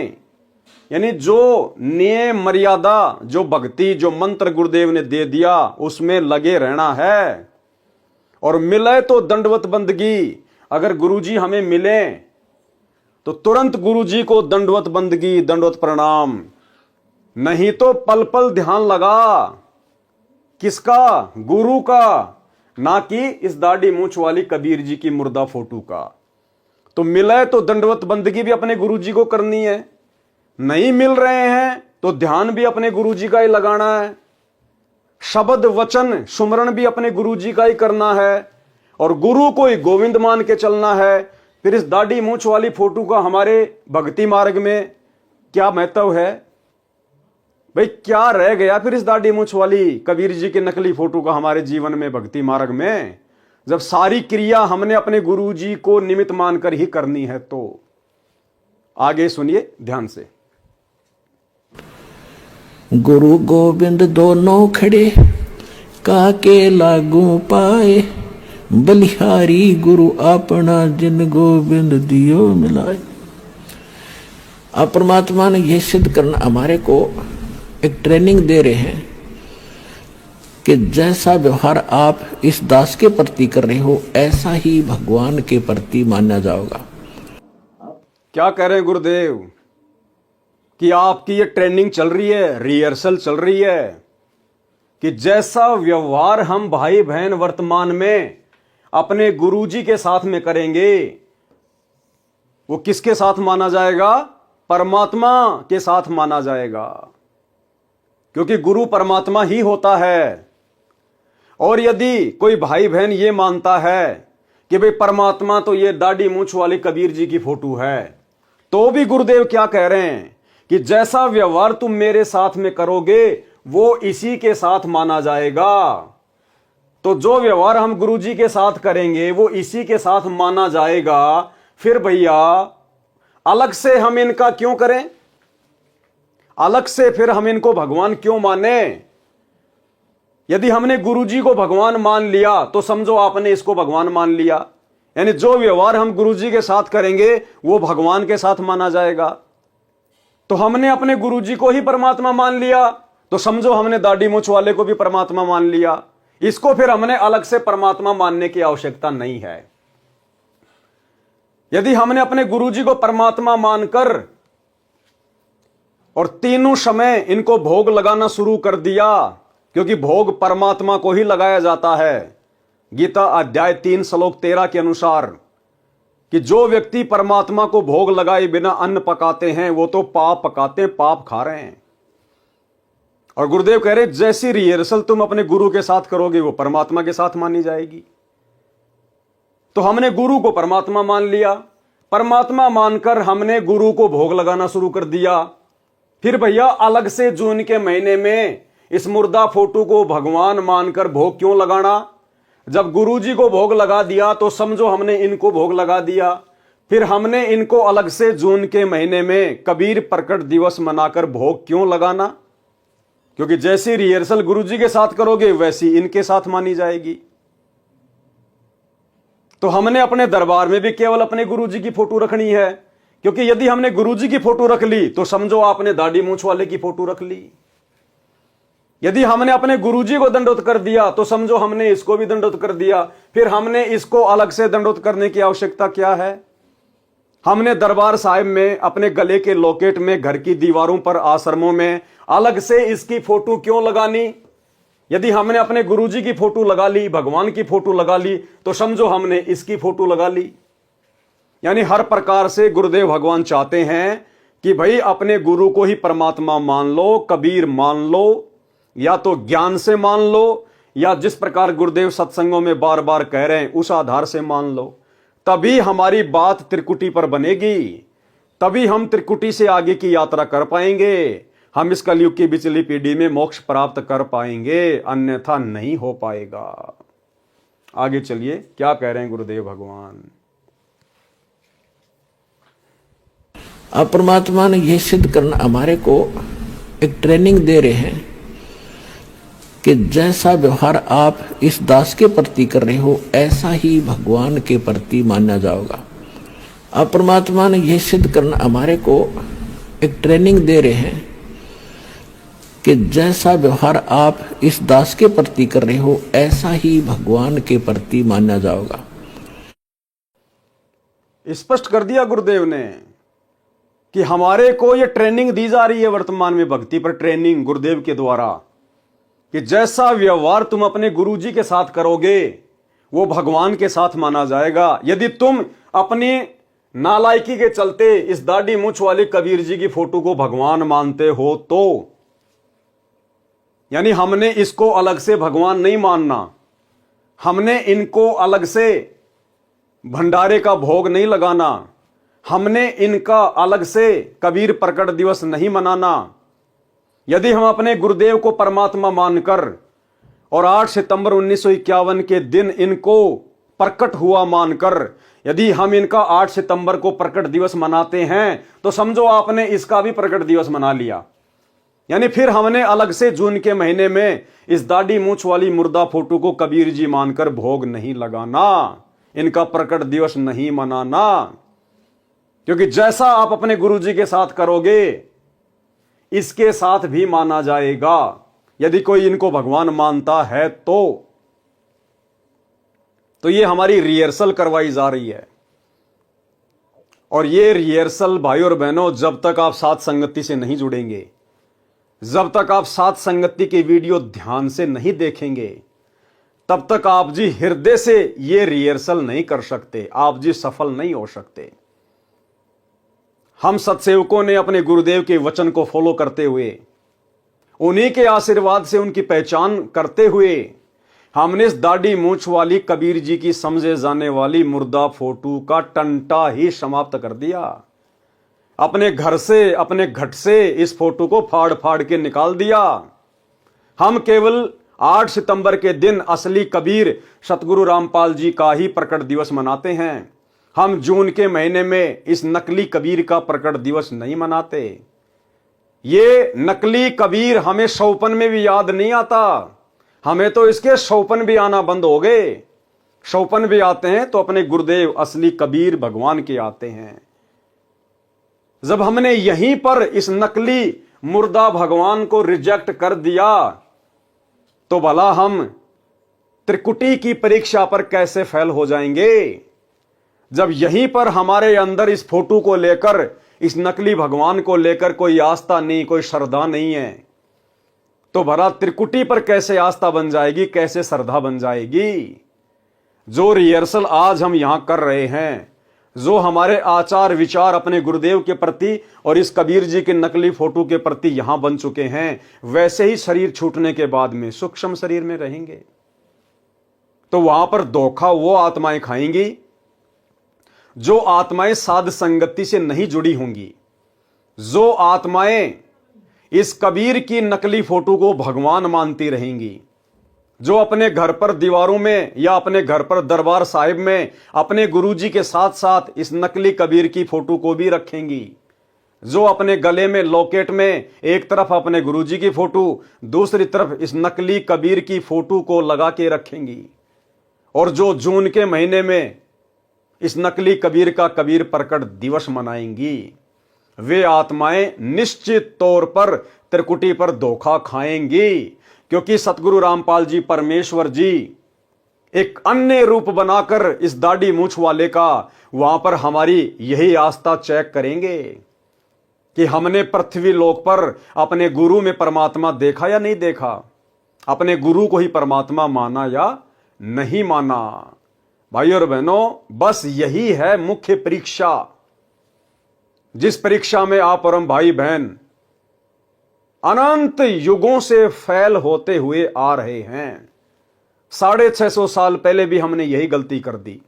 यानी जो नियम मर्यादा, जो भक्ति, जो मंत्र गुरुदेव ने दे दिया उसमें लगे रहना है। और मिले तो दंडवत बंदगी, अगर गुरुजी हमें मिले तो तुरंत गुरुजी को दंडवत बंदगी, दंडवत प्रणाम, नहीं तो पल पल ध्यान लगा। किसका? गुरु का, ना कि इस दाढ़ी मूंछ वाली कबीर जी की मुर्दा फोटो का। तो मिले तो दंडवत बंदगी भी अपने गुरुजी को करनी है, नहीं मिल रहे हैं तो ध्यान भी अपने गुरुजी का ही लगाना है, शब्द वचन सुमरण भी अपने गुरुजी का ही करना है, और गुरु को ही गोविंद मान के चलना है। फिर इस दाढ़ी मूंछ वाली फोटो का हमारे भक्ति मार्ग में क्या महत्व है भाई? क्या रह गया फिर इस दाढ़ी मूंछ वाली कबीर जी की नकली फोटो का हमारे जीवन में, भक्ति मार्ग में, जब सारी क्रिया हमने अपने गुरुजी को निमित्त मानकर ही करनी है। तो आगे सुनिए ध्यान से। गुरु गोविंद दोनों खड़े काके लागू पाए, बलिहारी गुरु अपना जिन गोविंद दियो मिलाए। अब परमात्मा ने यह सिद्ध करना, हमारे को एक ट्रेनिंग दे रहे हैं कि जैसा व्यवहार आप इस दास के प्रति कर रहे हो, ऐसा ही भगवान के प्रति माना जाएगा। क्या कह रहे हैं गुरुदेव कि आपकी ये ट्रेनिंग चल रही है, रिहर्सल चल रही है कि जैसा व्यवहार हम भाई बहन वर्तमान में अपने गुरुजी के साथ में करेंगे, वो किसके साथ माना जाएगा? परमात्मा के साथ माना जाएगा, क्योंकि गुरु परमात्मा ही होता है। और यदि कोई भाई बहन ये मानता है कि भाई परमात्मा तो ये दाढ़ी मूंछ वाले कबीर जी की फोटो है, तो भी गुरुदेव क्या कह रहे हैं कि जैसा व्यवहार तुम मेरे साथ में करोगे वो इसी के साथ माना जाएगा। तो जो व्यवहार हम गुरु जी के साथ करेंगे वो इसी के साथ माना जाएगा। फिर भैया अलग से हम इनका क्यों करें, अलग से फिर हम इनको भगवान क्यों माने? यदि हमने गुरु जी को भगवान मान लिया तो समझो आपने इसको भगवान मान लिया, यानी जो व्यवहार हम गुरु जी के साथ करेंगे वो भगवान के साथ माना जाएगा। तो हमने अपने गुरु जी को ही परमात्मा मान लिया तो समझो हमने दाढ़ी मूंछ वाले को भी परमात्मा मान लिया। इसको फिर हमने अलग से परमात्मा मानने की आवश्यकता नहीं है। यदि हमने अपने गुरु जी को परमात्मा मानकर और तीनों समय इनको भोग लगाना शुरू कर दिया, क्योंकि भोग परमात्मा को ही लगाया जाता है। गीता अध्याय 3 श्लोक 13 के अनुसार कि जो व्यक्ति परमात्मा को भोग लगाए बिना अन्न पकाते हैं वो तो पाप पकाते, पाप खा रहे हैं। और गुरुदेव कह रहे जैसी रिहर्सल तुम अपने गुरु के साथ करोगे वो परमात्मा के साथ मानी जाएगी। तो हमने गुरु को परमात्मा मान लिया, परमात्मा मानकर हमने गुरु को भोग लगाना शुरू कर दिया। फिर भैया अलग से जून के महीने में इस मुर्दा फोटो को भगवान मानकर भोग क्यों लगाना? जब गुरु जी को भोग लगा दिया तो समझो हमने इनको भोग लगा दिया। फिर हमने इनको अलग से जून के महीने में कबीर प्रकट दिवस मनाकर भोग क्यों लगाना? क्योंकि जैसी रिहर्सल गुरु जी के साथ करोगे वैसी इनके साथ मानी जाएगी। तो हमने अपने दरबार में भी केवल अपने गुरु जी की फोटो रखनी है, क्योंकि यदि हमने गुरु जी की फोटो रख ली तो समझो आपने दाढ़ी मूंछ वाले की फोटो रख ली। यदि हमने अपने गुरु जी को दंडोत कर दिया तो समझो हमने इसको भी दंडोत कर दिया। फिर हमने इसको अलग से दंडोत करने की आवश्यकता क्या है? हमने दरबार साहिब में, अपने गले के लॉकेट में, घर की दीवारों पर, आश्रमों में अलग से इसकी फोटो क्यों लगानी? यदि हमने अपने गुरुजी की फोटो लगा ली, भगवान की फोटो लगा ली, तो समझो हमने इसकी फोटो लगा ली। यानी हर प्रकार से गुरुदेव भगवान चाहते हैं कि भाई अपने गुरु को ही परमात्मा मान लो, कबीर मान लो, या तो ज्ञान से मान लो, या जिस प्रकार गुरुदेव सत्संगों में बार बार कह रहे हैं उस आधार से मान लो। तभी हमारी बात त्रिकुटी पर बनेगी, तभी हम त्रिकुटी से आगे की यात्रा कर पाएंगे। हम इस कलयुग की बिचली पीढ़ी में मोक्ष प्राप्त कर पाएंगे, अन्यथा नहीं हो पाएगा। आगे चलिए क्या कह रहे हैं गुरुदेव भगवान। अब परमात्मा ने यह सिद्ध करना हमारे को एक ट्रेनिंग दे रहे हैं कि जैसा व्यवहार आप इस दास के प्रति कर रहे हो ऐसा ही भगवान के प्रति माना जाएगा। अब परमात्मा ने यह सिद्ध करना हमारे को एक ट्रेनिंग दे रहे हैं कि जैसा व्यवहार आप इस दास के प्रति कर रहे हो ऐसा ही भगवान के प्रति माना जाएगा। स्पष्ट कर दिया गुरुदेव ने कि हमारे को यह ट्रेनिंग दी जा रही है वर्तमान में, भक्ति पर ट्रेनिंग गुरुदेव के द्वारा, कि जैसा व्यवहार तुम अपने गुरुजी के साथ करोगे वो भगवान के साथ माना जाएगा। यदि तुम अपनी नालायकी के चलते इस दाढ़ी मूंछ वाले कबीर जी की फोटो को भगवान मानते हो तो, यानी हमने इसको अलग से भगवान नहीं मानना, हमने इनको अलग से भंडारे का भोग नहीं लगाना, हमने इनका अलग से कबीर प्रकट दिवस नहीं मनाना। यदि हम अपने गुरुदेव को परमात्मा मानकर और 8 सितंबर 1951 के दिन इनको प्रकट हुआ मानकर यदि हम इनका 8 सितंबर को प्रकट दिवस मनाते हैं तो समझो आपने इसका भी प्रकट दिवस मना लिया। यानी फिर हमने अलग से जून के महीने में इस दाढ़ी मूंछ वाली मुर्दा फोटो को कबीर जी मानकर भोग नहीं लगाना, इनका प्रकट दिवस नहीं मनाना, क्योंकि जैसा आप अपने गुरु जी के साथ करोगे इसके साथ भी माना जाएगा। यदि कोई इनको भगवान मानता है तो ये हमारी रिहर्सल करवाई जा रही है। और ये रिहर्सल भाई और बहनों जब तक आप साथ संगति से नहीं जुड़ेंगे, जब तक आप साथ संगति के वीडियो ध्यान से नहीं देखेंगे, तब तक आप जी हृदय से ये रिहर्सल नहीं कर सकते, आप जी सफल नहीं हो सकते। हम सत्सेवकों ने अपने गुरुदेव के वचन को फॉलो करते हुए, उन्हीं के आशीर्वाद से उनकी पहचान करते हुए हमने इस दाढ़ी मूंछ वाली कबीर जी की समझे जाने वाली मुर्दा फोटो का टंटा ही समाप्त कर दिया। अपने घर से, अपने घट से इस फोटो को फाड़ फाड़ के निकाल दिया। हम केवल 8 सितंबर के दिन असली कबीर सतगुरु रामपाल जी का ही प्रकट दिवस मनाते हैं। हम जून के महीने में इस नकली कबीर का प्रकट दिवस नहीं मनाते। ये नकली कबीर हमें शौपन में भी याद नहीं आता। हमें तो इसके शौपन भी आना बंद हो गए। शौपन भी आते हैं तो अपने गुरुदेव असली कबीर भगवान के आते हैं। जब हमने यहीं पर इस नकली मुर्दा भगवान को रिजेक्ट कर दिया तो भला हम त्रिकुटी की परीक्षा पर कैसे फेल हो जाएंगे? जब यहीं पर हमारे अंदर इस फोटो को लेकर, इस नकली भगवान को लेकर कोई आस्था नहीं, कोई श्रद्धा नहीं है, तो भला त्रिकुटी पर कैसे आस्था बन जाएगी, कैसे श्रद्धा बन जाएगी? जो रिहर्सल आज हम यहां कर रहे हैं, जो हमारे आचार विचार अपने गुरुदेव के प्रति और इस कबीर जी के नकली फोटो के प्रति यहां बन चुके हैं, वैसे ही शरीर छूटने के बाद में सूक्ष्म शरीर में रहेंगे तो वहां पर धोखा वो आत्माएं खाएंगी जो आत्माएं साध संगति से नहीं जुड़ी होंगी, जो आत्माएं इस कबीर की नकली फोटो को भगवान मानती रहेंगी, जो अपने घर पर दीवारों में या अपने घर पर दरबार साहिब में अपने गुरुजी के साथ साथ इस नकली कबीर की फोटो को भी रखेंगी, जो अपने गले में लॉकेट में एक तरफ अपने गुरुजी की फोटो, दूसरी तरफ इस नकली कबीर की फोटो को लगा के रखेंगी, और जो जून के महीने में इस नकली कबीर का कबीर प्रकट दिवस मनाएंगी, वे आत्माएं निश्चित तौर पर त्रिकुटी पर धोखा खाएंगी। क्योंकि सतगुरु रामपाल जी परमेश्वर जी एक अन्य रूप बनाकर इस दाढ़ी मूछ वाले का वहां पर हमारी यही आस्था चेक करेंगे कि हमने पृथ्वी लोक पर अपने गुरु में परमात्मा देखा या नहीं देखा, अपने गुरु को ही परमात्मा माना या नहीं माना। भाई और बहनों, बस यही है मुख्य परीक्षा, जिस परीक्षा में आप और हम भाई बहन अनंत युगों से फेल होते हुए आ रहे हैं। 650 साल पहले भी हमने यही गलती कर दी।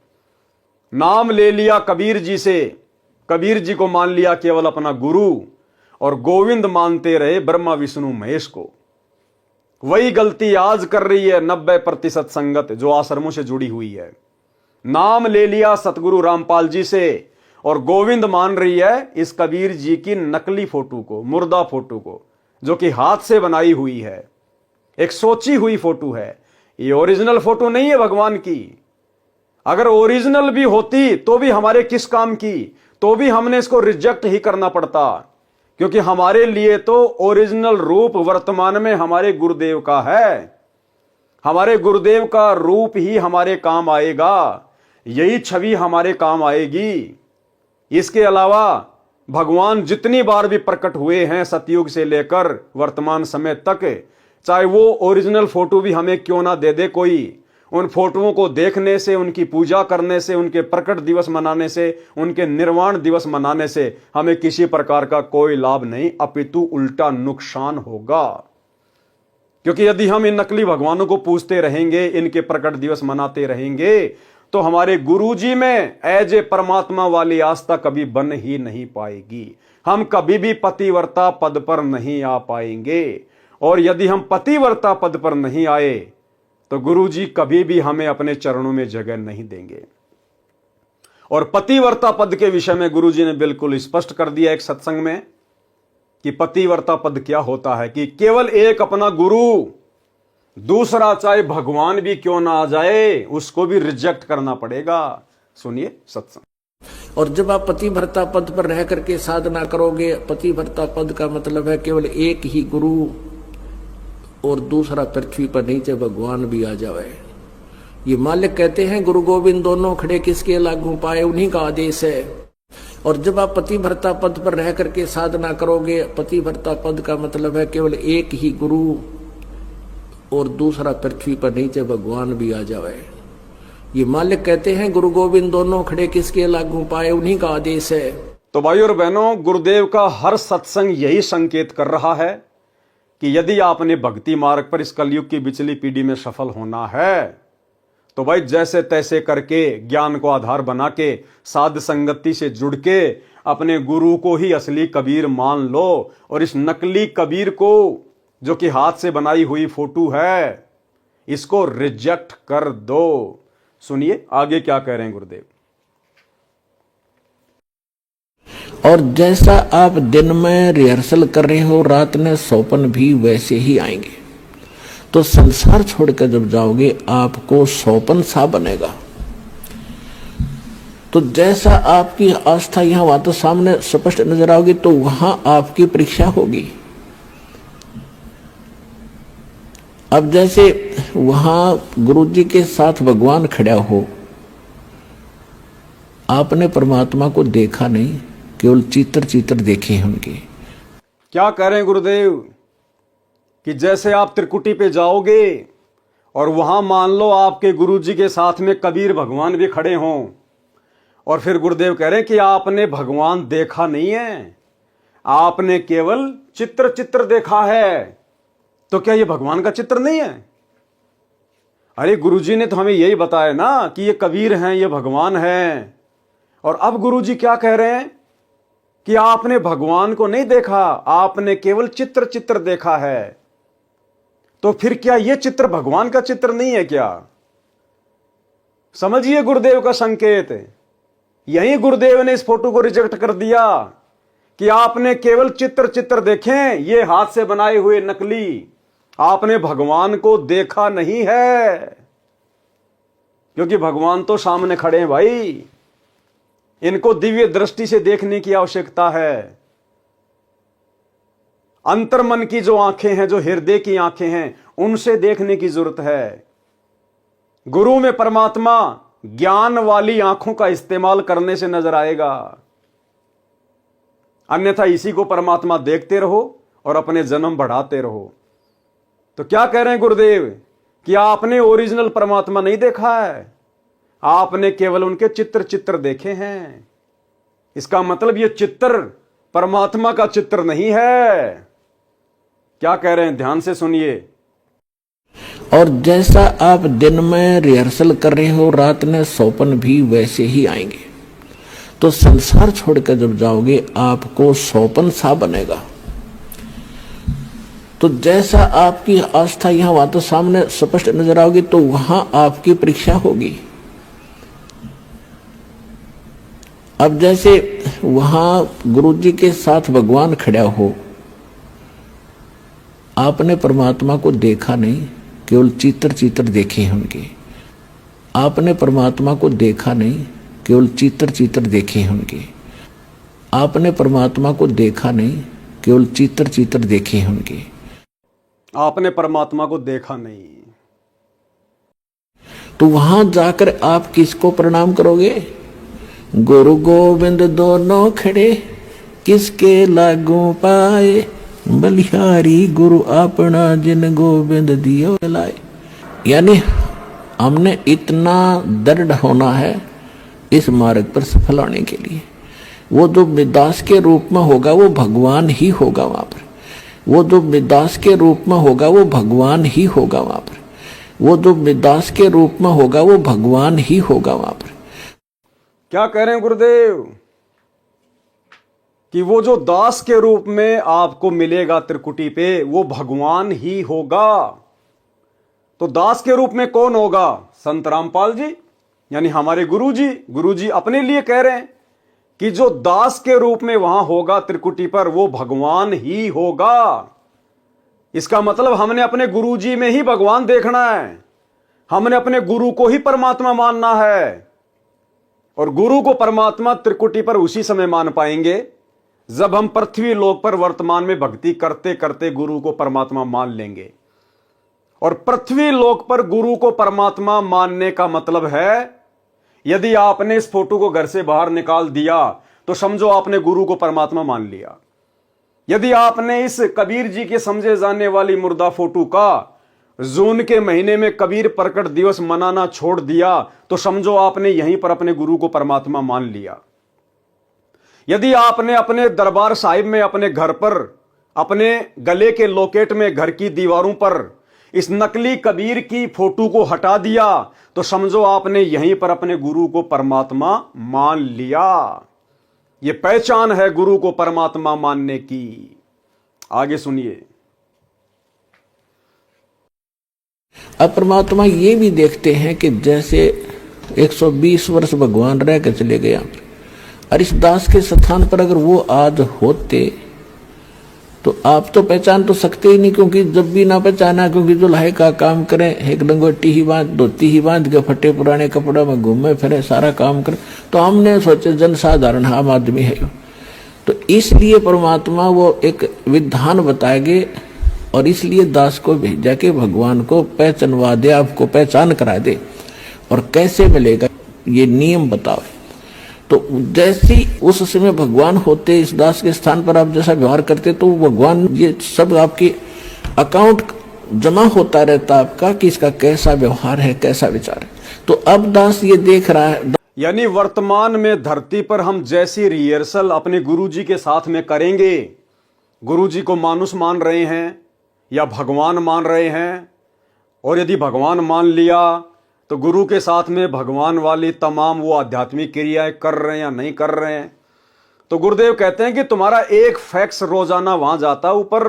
नाम ले लिया कबीर जी से, कबीर जी को मान लिया केवल अपना गुरु, और गोविंद मानते रहे ब्रह्मा विष्णु महेश को। वही गलती आज कर रही है 90% संगत जो आश्रमों से जुड़ी हुई है। नाम ले लिया सतगुरु रामपाल जी से और गोविंद मान रही है इस कबीर जी की नकली फोटो को, मुर्दा फोटो को, जो कि हाथ से बनाई हुई है, एक सोची हुई फोटो है। ये ओरिजिनल फोटो नहीं है भगवान की। अगर ओरिजिनल भी होती तो भी हमारे किस काम की, तो भी हमने इसको रिजेक्ट ही करना पड़ता, क्योंकि हमारे लिए तो ओरिजिनल रूप वर्तमान में हमारे गुरुदेव का है। हमारे गुरुदेव का रूप ही हमारे काम आएगा, यही छवि हमारे काम आएगी। इसके अलावा भगवान जितनी बार भी प्रकट हुए हैं सतयुग से लेकर वर्तमान समय तक, चाहे वो ओरिजिनल फोटो भी हमें क्यों ना दे दे कोई, उन फोटोओं को देखने से, उनकी पूजा करने से, उनके प्रकट दिवस मनाने से, उनके निर्वाण दिवस मनाने से हमें किसी प्रकार का कोई लाभ नहीं, अपितु उल्टा नुकसान होगा। क्योंकि यदि हम इन नकली भगवानों को पूजते रहेंगे, इनके प्रकट दिवस मनाते रहेंगे, तो हमारे गुरुजी में एज ए परमात्मा वाली आस्था कभी बन ही नहीं पाएगी। हम कभी भी पतिव्रता पद पर नहीं आ पाएंगे, और यदि हम पतिव्रता पद पर नहीं आए तो गुरुजी कभी भी हमें अपने चरणों में जगह नहीं देंगे। और पतिव्रता पद के विषय में गुरुजी ने बिल्कुल स्पष्ट कर दिया एक सत्संग में कि पतिव्रता पद क्या होता है, कि केवल एक अपना गुरु, दूसरा चाहे भगवान भी क्यों ना आ जाए उसको भी रिजेक्ट करना पड़ेगा। सुनिए सत्संग। और जब आप पतिव्रता पद पर रह करके साधना करोगे, पतिव्रता पद का मतलब है केवल एक ही गुरु और दूसरा पृथ्वी पर नीचे भगवान भी आ जाए। ये मालिक कहते हैं गुरु गोविंद दोनों खड़े किसके लागू पाए, उन्हीं का आदेश है। और जब आप पतिव्रता पद पर रह करके साधना करोगे, पतिव्रता पद का मतलब है केवल एक ही गुरु और दूसरा पृथ्वी पर नीचे भगवान भी आ जाए। ये मालिक कहते हैं गुरु गोविंद दोनों खड़े किसके लागू पाए, उन्हीं का आदेश है। तो भाई और बहनों, गुरुदेव का हर सत्संग यही संकेत कर रहा है कि यदि आपने भक्ति मार्ग पर इस कलयुग की बिचली पीढ़ी में सफल होना है तो भाई जैसे तैसे करके ज्ञान को आधार बना के साध संगति से जुड़ के अपने गुरु को ही असली कबीर मान लो और इस नकली कबीर को जो कि हाथ से बनाई हुई फोटो है इसको रिजेक्ट कर दो। सुनिए आगे क्या कह रहे हैं गुरुदेव। और जैसा आप दिन में रिहर्सल कर रहे हो रात में सौपन भी वैसे ही आएंगे। तो संसार छोड़कर जब जाओगे आपको सौपन सा बनेगा। तो जैसा आपकी आस्था यहां वहां तो सामने स्पष्ट नजर आओगी तो वहां आपकी परीक्षा होगी। अब जैसे वहां गुरु जी के साथ भगवान खड़ा हो, आपने परमात्मा को देखा नहीं, केवल चित्र देखे हैं उनके। क्या कह रहे हैं गुरुदेव कि जैसे आप त्रिकुटी पे जाओगे और वहां मान लो आपके गुरु जी के साथ में कबीर भगवान भी खड़े हों और फिर गुरुदेव कह रहे हैं कि आपने भगवान देखा नहीं है, आपने केवल चित्र देखा है। तो क्या ये भगवान का चित्र नहीं है? अरे गुरुजी ने तो हमें यही बताया ना कि ये कबीर हैं, ये भगवान हैं। और अब गुरुजी क्या कह रहे हैं कि आपने भगवान को नहीं देखा, आपने केवल चित्र देखा है। तो फिर क्या ये चित्र भगवान का चित्र नहीं है क्या? समझिए गुरुदेव का संकेत। यही गुरुदेव ने इस फोटो को रिजेक्ट कर दिया कि आपने केवल चित्र देखे, ये हाथ से बनाए हुए नकली, आपने भगवान को देखा नहीं है। क्योंकि भगवान तो सामने खड़े हैं भाई, इनको दिव्य दृष्टि से देखने की आवश्यकता है। अंतर्मन की जो आंखें हैं, जो हृदय की आंखें हैं, उनसे देखने की जरूरत है। गुरु में परमात्मा ज्ञान वाली आंखों का इस्तेमाल करने से नजर आएगा, अन्यथा इसी को परमात्मा देखते रहो और अपने जन्म बढ़ाते रहो। तो क्या कह रहे हैं गुरुदेव कि आपने ओरिजिनल परमात्मा नहीं देखा है, आपने केवल उनके चित्र देखे हैं। इसका मतलब ये चित्र परमात्मा का चित्र नहीं है। क्या कह रहे हैं, ध्यान से सुनिए। और जैसा आप दिन में रिहर्सल कर रहे हो रात में सौपन भी वैसे ही आएंगे। तो संसार छोड़कर जब जाओगे आपको सौपन सा बनेगा। तो जैसा आपकी आस्था यहां वहां तो सामने स्पष्ट नजर आओगी तो वहां आपकी परीक्षा होगी। अब जैसे वहां गुरु जी के साथ भगवान खड़ा हो, आपने परमात्मा को देखा नहीं, केवल चित्र देखे हैं उनके। आपने परमात्मा को देखा नहीं, केवल चित्र देखे हैं उनके। आपने परमात्मा को देखा नहीं, केवल चित्र देखे हैं उनके। आपने परमात्मा को देखा नहीं। तो वहां जाकर आप किसको प्रणाम करोगे? गुरु गोविंद दोनों खड़े किसके लागू पाए, बलिहारी गुरु अपना जिन गोविंद दियो लाए। यानी हमने इतना दृढ़ होना है इस मार्ग पर सफल होने के लिए। वो जो दास के रूप में होगा वो भगवान ही होगा वहां पर। वो जो दास के रूप में होगा वो भगवान ही होगा वहां पर। वो जो दास के रूप में होगा वो भगवान ही होगा वहां पर। क्या कह रहे हैं गुरुदेव कि वो जो दास के रूप में आपको मिलेगा त्रिकुटी पे वो भगवान ही होगा। तो दास के रूप में कौन होगा? संत रामपाल जी, यानी हमारे गुरुजी। गुरुजी अपने लिए कह रहे हैं कि जो दास के रूप में वहां होगा त्रिकुटी पर वो भगवान ही होगा। इसका मतलब हमने अपने गुरुजी में ही भगवान देखना है, हमने अपने गुरु को ही परमात्मा मानना है। और गुरु को परमात्मा त्रिकुटी पर उसी समय मान पाएंगे जब हम पृथ्वी लोक पर वर्तमान में भक्ति करते करते गुरु को परमात्मा मान लेंगे। और पृथ्वी लोक पर गुरु को परमात्मा मानने का मतलब है, यदि आपने इस फोटो को घर से बाहर निकाल दिया तो समझो आपने गुरु को परमात्मा मान लिया। यदि आपने इस कबीर जी के समझे जाने वाली मुर्दा फोटो का जून के महीने में कबीर प्रकट दिवस मनाना छोड़ दिया तो समझो आपने यहीं पर अपने गुरु को परमात्मा मान लिया। यदि आपने अपने दरबार साहिब में अपने घर पर अपने गले के लॉकेट में घर की दीवारों पर इस नकली कबीर की फोटो को हटा दिया तो समझो आपने यहीं पर अपने गुरु को परमात्मा मान लिया। ये पहचान है गुरु को परमात्मा मानने की। आगे सुनिए। अब परमात्मा ये भी देखते हैं कि जैसे 120 वर्ष भगवान रह के चले गया और इस दास के स्थान पर अगर वो आज होते तो आप तो पहचान तो सकते ही नहीं, क्योंकि जब भी ना पहचाना, क्योंकि जो लाहे का काम करें, एक लंगोटी ही बांध, धोती ही बांध के फटे पुराने कपड़े में घूमे फिरे, सारा काम करें, तो हमने सोचे जन साधारण आम आदमी है। तो इसलिए परमात्मा वो एक विधान बताएंगे और इसलिए दास को भेजा के भगवान को पहचानवा दे, आपको पहचान करा दे। और कैसे मिलेगा ये नियम बताओ। तो जैसी उस समय भगवान होते इस दास के स्थान पर आप जैसा व्यवहार करते तो भगवान ये सब आपके अकाउंट जमा होता रहता आपका कि इसका कैसा व्यवहार है, कैसा विचार है। तो अब दास ये देख रहा है, यानी वर्तमान में धरती पर हम जैसी रिहर्सल अपने गुरुजी के साथ में करेंगे, गुरुजी को मानुष मान रहे हैं या भगवान मान रहे हैं, और यदि भगवान मान लिया तो गुरु के साथ में भगवान वाली तमाम वो आध्यात्मिक क्रियाएं कर रहे हैं या नहीं कर रहे हैं, तो गुरुदेव कहते हैं कि तुम्हारा एक फैक्स रोजाना वहां जाता है ऊपर,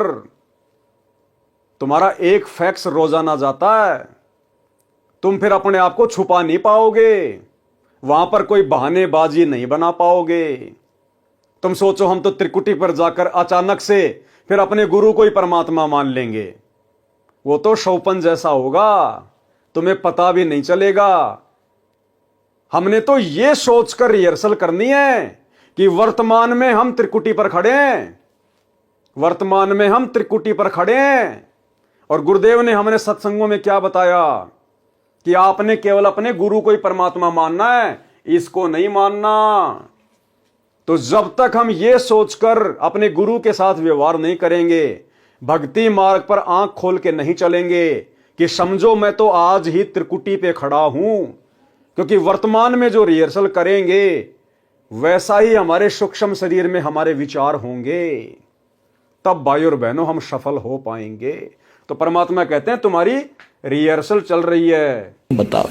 तुम्हारा एक फैक्स रोजाना जाता है। तुम फिर अपने आप को छुपा नहीं पाओगे, वहां पर कोई बहानेबाजी नहीं बना पाओगे। तुम सोचो हम तो त्रिकुटी पर जाकर अचानक से फिर अपने गुरु को ही परमात्मा मान लेंगे, वो तो शौपन जैसा होगा, तुम्हें पता भी नहीं चलेगा। हमने तो ये सोचकर रिहर्सल करनी है कि वर्तमान में हम त्रिकुटी पर खड़े हैं, वर्तमान में हम त्रिकुटी पर खड़े हैं। और गुरुदेव ने हमें सत्संगों में क्या बताया कि आपने केवल अपने गुरु को ही परमात्मा मानना है, इसको नहीं मानना। तो जब तक हम ये सोचकर अपने गुरु के साथ व्यवहार नहीं करेंगे, भक्ति मार्ग पर आंख खोल के नहीं चलेंगे कि समझो मैं तो आज ही त्रिकुटी पे खड़ा हूं, क्योंकि वर्तमान में जो रिहर्सल करेंगे वैसा ही हमारे सूक्ष्म शरीर में हमारे विचार होंगे, तब भाई और बहनों हम सफल हो पाएंगे। तो परमात्मा कहते हैं तुम्हारी रिहर्सल चल रही है। बताओ।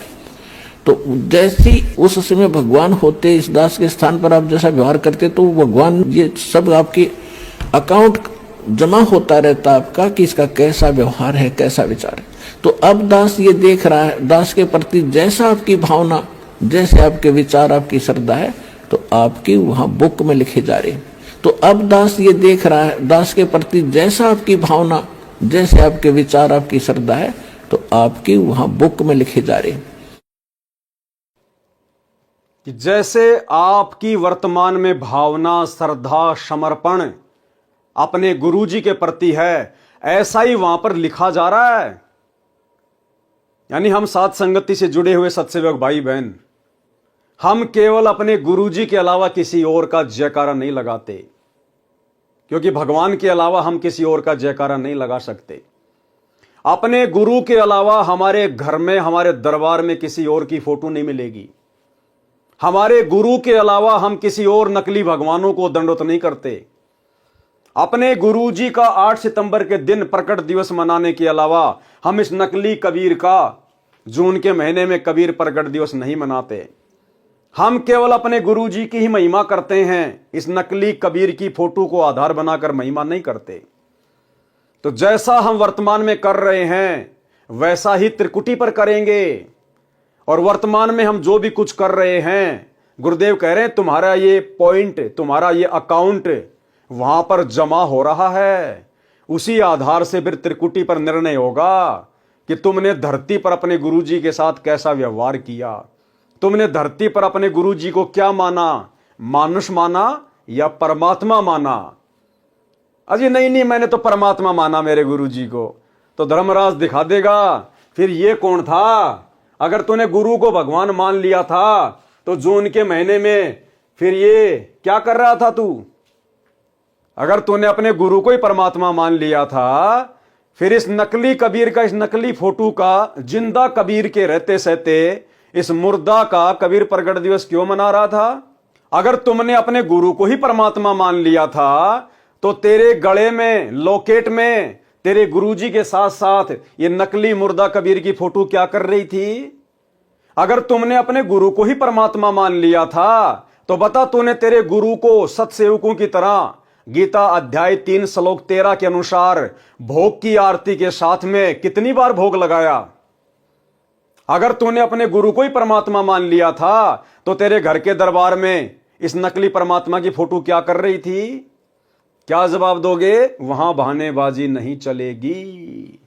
तो जैसी उस समय भगवान होते इस दास के स्थान पर आप जैसा व्यवहार करते तो भगवान ये सब आपके अकाउंट जमा होता रहता आपका कि इसका कैसा व्यवहार है, कैसा विचार है। तो अब दास ये देख रहा है, दास के प्रति जैसा आपकी भावना, जैसे आपके विचार, आपकी श्रद्धा है, तो आपकी वहां बुक में लिखे जा रहे हैं। तो अब दास ये देख रहा है, दास के प्रति जैसा आपकी भावना, जैसे आपके विचार, आपकी श्रद्धा है, तो आपकी वहां बुक में लिखे जा रहे हैं। कि जैसे आपकी वर्तमान में भावना, श्रद्धा, समर्पण अपने गुरुजी के प्रति है, ऐसा ही वहां पर लिखा जा रहा है। यानी हम साथ संगति से जुड़े हुए सत्सेवक भाई बहन, हम केवल अपने गुरुजी के अलावा किसी और का जयकारा नहीं लगाते, क्योंकि भगवान के अलावा हम किसी और का जयकारा नहीं लगा सकते। अपने गुरु के अलावा हमारे घर में, हमारे दरबार में किसी और की फोटो नहीं मिलेगी। हमारे गुरु के अलावा हम किसी और नकली भगवानों को दंडवत नहीं करते। अपने गुरुजी का 8 सितंबर के दिन प्रकट दिवस मनाने के अलावा हम इस नकली कबीर का जून के महीने में कबीर प्रकट दिवस नहीं मनाते। हम केवल अपने गुरुजी की ही महिमा करते हैं, इस नकली कबीर की फोटो को आधार बनाकर महिमा नहीं करते। तो जैसा हम वर्तमान में कर रहे हैं वैसा ही त्रिकुटी पर करेंगे। और वर्तमान में हम जो भी कुछ कर रहे हैं, गुरुदेव कह रहे हैं तुम्हारा ये पॉइंट, तुम्हारा ये अकाउंट वहां पर जमा हो रहा है। उसी आधार से फिर त्रिकुटी पर निर्णय होगा कि तुमने धरती पर अपने गुरुजी के साथ कैसा व्यवहार किया, तुमने धरती पर अपने गुरुजी को क्या माना, मानुष माना या परमात्मा माना। अजी नहीं मैंने तो परमात्मा माना मेरे गुरुजी को। तो धर्मराज दिखा देगा फिर ये कौन था। अगर तूने गुरु को भगवान मान लिया था तो जून के महीने में फिर ये क्या कर रहा था तू। अगर तूने अपने गुरु को ही परमात्मा मान लिया था, फिर इस नकली कबीर का, इस नकली फोटो का, जिंदा कबीर के रहते सहते इस मुर्दा का कबीर प्रगट दिवस क्यों मना रहा था। अगर तुमने अपने गुरु को ही परमात्मा मान लिया था तो तेरे गले में, लॉकेट में तेरे गुरुजी के साथ साथ ये नकली मुर्दा कबीर की फोटो क्या कर रही थी? अगर तुमने अपने गुरु को ही परमात्मा मान लिया था तो बता, तूने तेरे गुरु को सत्सेवकों की तरह गीता अध्याय 3 श्लोक 13 के अनुसार भोग की आरती के साथ में कितनी बार भोग लगाया? अगर तूने अपने गुरु को ही परमात्मा मान लिया था तो तेरे घर के दरबार में इस नकली परमात्मा की फोटो क्या कर रही थी? क्या जवाब दोगे? वहां बहानेबाजी नहीं चलेगी।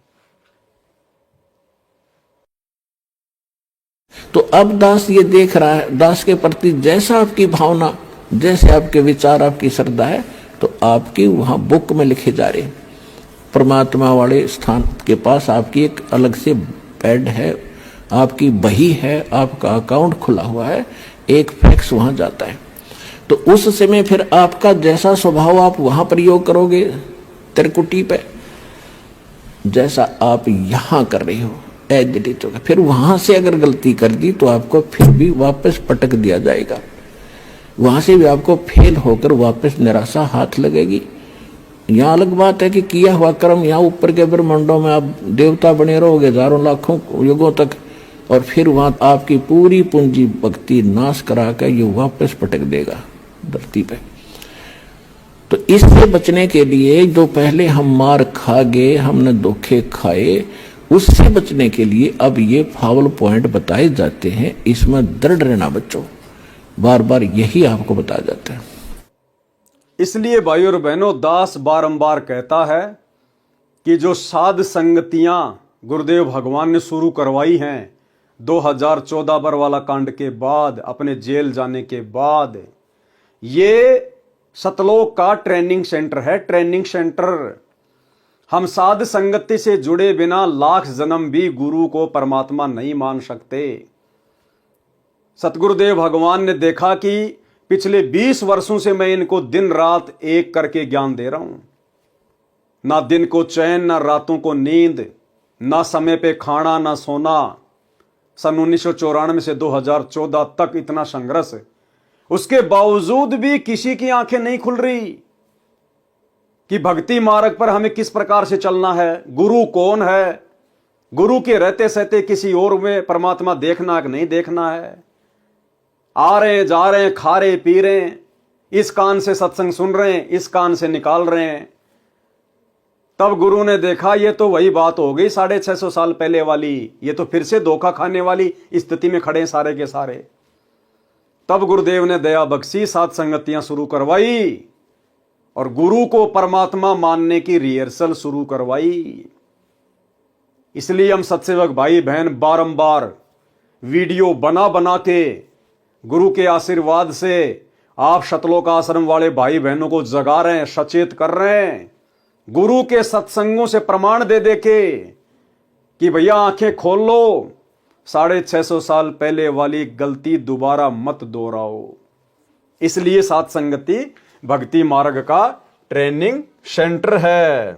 तो अब दास ये देख रहा है, दास के प्रति जैसा आपकी भावना, जैसे आपके विचार, आपकी श्रद्धा है, तो आपकी वहां बुक में लिखे जा रहे हैं। परमात्मा वाले स्थान के पास आपकी एक अलग से बेड है, आपकी बही है, आपका अकाउंट खुला हुआ है, एक फैक्स वहां जाता है। तो उस समय फिर आपका जैसा स्वभाव आप वहां प्रयोग करोगे त्रिकुटी पे, जैसा आप यहां कर रहे हो एडिट होगा। फिर वहां से अगर गलती कर दी तो आपको फिर भी वापस पटक दिया जाएगा, वहां से भी आपको फेल होकर वापस निराशा हाथ लगेगी। यहाँ अलग बात है कि किया हुआ कर्म यहाँ ऊपर के ब्रह्मांडों में आप देवता बने रहोगे हजारों लाखों युगों तक, और फिर वहां आपकी पूरी पूंजी भक्ति नाश करा कर ये वापस पटक देगा धरती पे। तो इससे बचने के लिए जो पहले हम मार खा गए, हमने धोखे खाए, उससे बचने के लिए अब ये फावल पॉइंट बताए जाते हैं। इसमें दृढ़ रहना बच्चों, बार बार यही आपको बताया जाता है। इसलिए भाइयों और बहनों, दास बारंबार कहता है कि जो साध संगतियां गुरुदेव भगवान ने शुरू करवाई हैं 2014 बरवाला कांड के बाद, अपने जेल जाने के बाद, ये सतलोक का ट्रेनिंग सेंटर है। Training centre. हम साध संगति से जुड़े बिना लाख जन्म भी गुरु को परमात्मा नहीं मान सकते। सतगुरुदेव भगवान ने देखा कि पिछले 20 वर्षों से मैं इनको दिन रात एक करके ज्ञान दे रहा हूं, ना दिन को चैन, ना रातों को नींद, ना समय पे खाना, ना सोना। सन 1994 से 2014 तक इतना संघर्ष, उसके बावजूद भी किसी की आंखें नहीं खुल रही कि भक्ति मार्ग पर हमें किस प्रकार से चलना है, गुरु कौन है, गुरु के रहते सहते किसी और में परमात्मा देखना है कि नहीं देखना है। आ रहे हैं, जा रहे हैं, खा रहे पी रहे हैं, इस कान से सत्संग सुन रहे हैं, इस कान से निकाल रहे हैं। तब गुरु ने देखा ये तो वही बात हो गई 650 साल पहले वाली, ये तो फिर से धोखा खाने वाली स्थिति में खड़े हैं सारे के सारे। तब गुरुदेव ने दया बख्शी, साथ संगतियां शुरू करवाई और गुरु को परमात्मा मानने की रिहर्सल शुरू करवाई। इसलिए हम सत्सेवक भाई बहन बारंबार वीडियो बना बना के गुरु के आशीर्वाद से आप सतलोक आश्रम वाले भाई बहनों को जगा रहे हैं, सचेत कर रहे हैं, गुरु के सत्संगों से प्रमाण दे दे के कि भैया आंखें खोल लो, 650 साल पहले वाली गलती दोबारा मत दोहराओ। इसलिए साथ संगति भक्ति मार्ग का ट्रेनिंग सेंटर है।